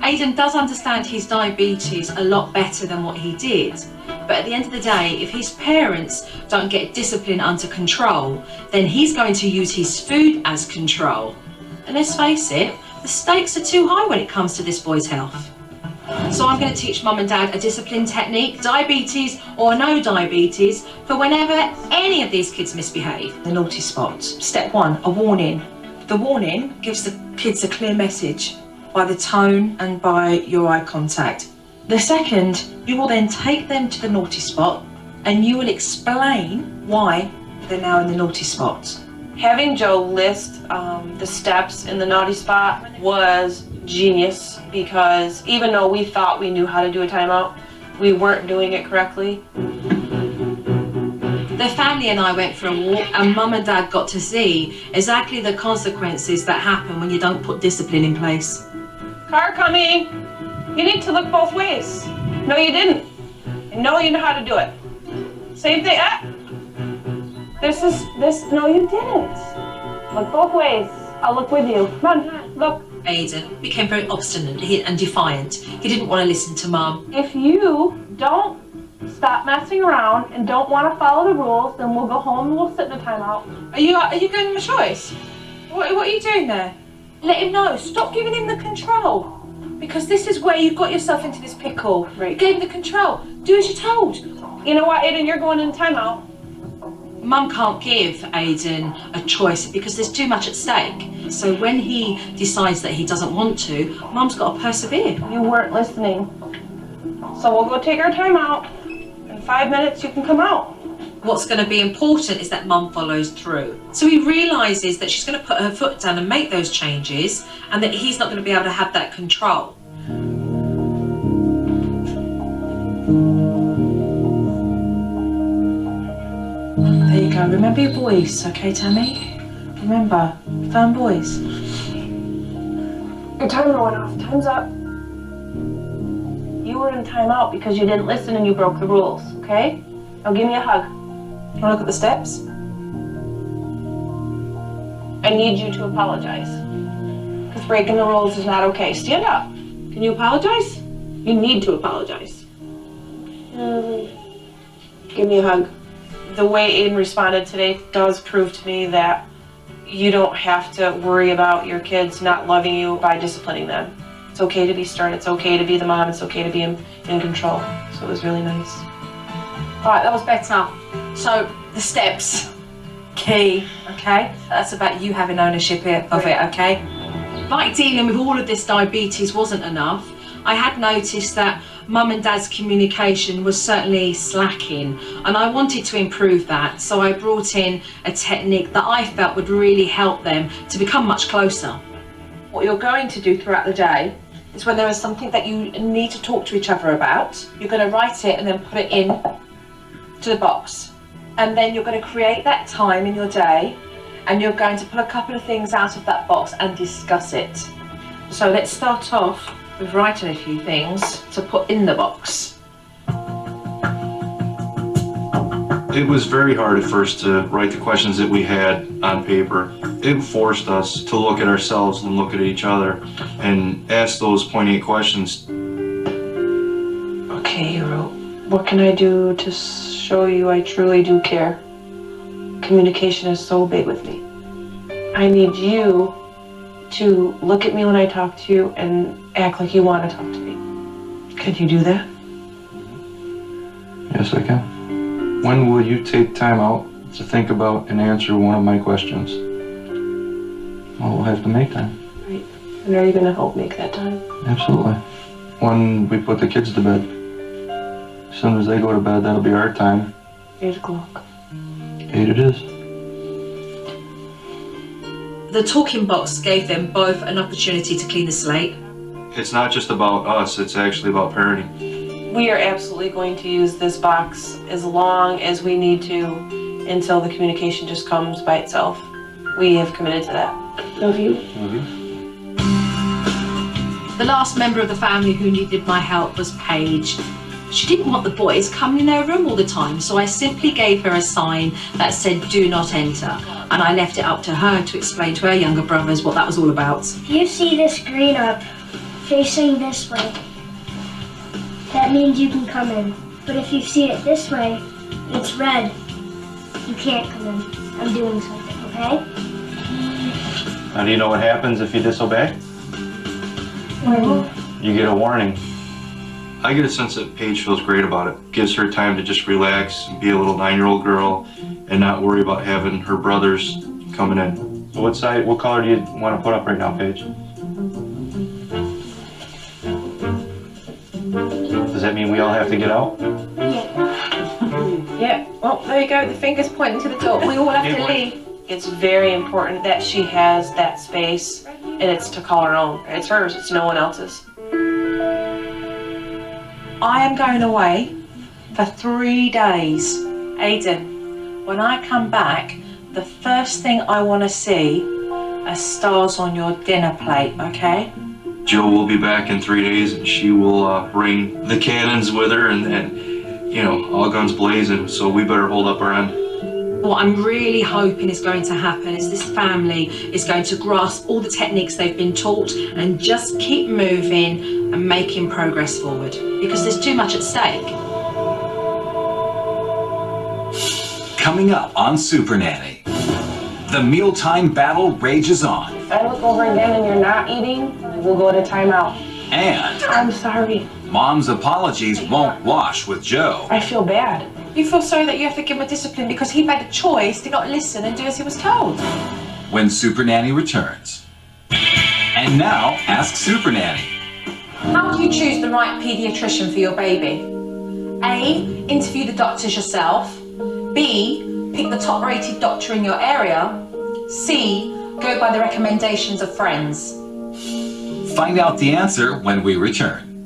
Aidan does understand his diabetes a lot better than what he did. But at the end of the day, if his parents don't get discipline under control, then he's going to use his food as control. And let's face it, the stakes are too high when it comes to this boy's health. So I'm going to teach Mum and Dad a discipline technique, diabetes or no diabetes, for whenever any of these kids misbehave. The naughty spot. Step 1, a warning. The warning gives the kids a clear message by the tone and by your eye contact. The second, you will then take them to the naughty spot and you will explain why they're now in the naughty spot. Having Joe list the steps in the naughty spot was genius, because even though we thought we knew how to do a timeout, we weren't doing it correctly. The family and I went for a walk and Mum and Dad got to see exactly the consequences that happen when you don't put discipline in place. Car coming! You need to look both ways. No, you didn't. And no, you know how to do it. Same thing. No, you didn't. Look both ways. I'll look with you. Come on, look. Aidan became very obstinate and defiant. He didn't want to listen to Mum. If you don't stop messing around and don't want to follow the rules, then we'll go home and we'll sit in a timeout. Are you giving him a choice? What are you doing there? Let him know. Stop giving him the control. Because this is where you got yourself into this pickle. Right. You gave him the control. Do as you're told. You know what, Aidan? You're going in timeout. Mum can't give Aidan a choice because there's too much at stake. So when he decides that he doesn't want to, Mum's got to persevere. You weren't listening. So we'll go take our time out. In 5 minutes, you can come out. What's going to be important is that Mum follows through. So he realises that she's going to put her foot down and make those changes, and that he's not going to be able to have that control. There you go. Remember your voice, okay, Tammy? Remember, firm voice. Your timer went off. Time's up. You were in timeout because you didn't listen and you broke the rules, okay? Now give me a hug. You want to look at the steps? I need you to apologize. Because breaking the rules is not okay. Stand up. Can you apologize? You need to apologize. Give me a hug. The way Aidan responded today does prove to me that you don't have to worry about your kids not loving you by disciplining them. It's okay to be stern. It's okay to be the mom. It's okay to be in control. So it was really nice. All right, that was better. So the steps, key, okay? That's about you having ownership of it, okay? Like dealing with all of this diabetes wasn't enough, I had noticed that Mum and Dad's communication was certainly slacking, and I wanted to improve that, so I brought in a technique that I felt would really help them to become much closer. What you're going to do throughout the day is when there is something that you need to talk to each other about, you're going to write it and then put it in to the box. And then you're going to create that time in your day, and you're going to pull a couple of things out of that box and discuss it. So let's start off with writing a few things to put in the box. It was very hard at first to write the questions that we had on paper. It forced us to look at ourselves and look at each other and ask those poignant questions. Okay, you wrote, what can I do to show you I truly do care? Communication is so big with me. I need you to look at me when I talk to you and act like you want to talk to me. Can you do that? Yes, I can. When will you take time out to think about and answer one of my questions? Well, we'll have to make time. Right. And are you going to help make that time? Absolutely. When we put the kids to bed. As soon as they go to bed, that'll be our time. 8 o'clock. 8 it is. The talking box gave them both an opportunity to clean the slate. It's not just about us, it's actually about parenting. We are absolutely going to use this box as long as we need to until the communication just comes by itself. We have committed to that. Love you. Love you. The last member of the family who needed my help was Paige. She didn't want the boys coming in her room all the time, so I simply gave her a sign that said, "Do not enter." And I left it up to her to explain to her younger brothers what that was all about. You see this green up facing this way, that means you can come in. But if you see it this way, it's red. You can't come in. I'm doing something, okay? How do you know what happens if you disobey? Warning. You get a warning. I get a sense that Paige feels great about it. Gives her time to just relax and be a little 9-year-old girl and not worry about having her brothers coming in. So what color do you want to put up right now, Paige? Does that mean we all have to get out? Yeah. Yeah, well, there you go, the finger's pointing to the door. We all have to leave. It's very important that she has that space, and it's to call her own. It's hers, it's no one else's. I am going away for 3 days. Aiden, when I come back, the first thing I want to see are stars on your dinner plate, okay? Jill will be back in 3 days and she will bring the cannons with her and you know, all guns blazing. So we better hold up our end. What I'm really hoping is going to happen is this family is going to grasp all the techniques they've been taught and just keep moving and making progress forward, because there's too much at stake. Coming up on SuperNanny, the mealtime battle rages on. If I look over again and you're not eating, we'll go to timeout. And I'm sorry. Mom's apologies won't wash with Joe. I feel bad. You feel sorry that you have to give him a discipline because he made a choice to not listen and do as he was told. When SuperNanny returns. And now, Ask SuperNanny. How do you choose the right paediatrician for your baby? A, interview the doctors yourself. B, pick the top-rated doctor in your area. C, go by the recommendations of friends. Find out the answer when we return.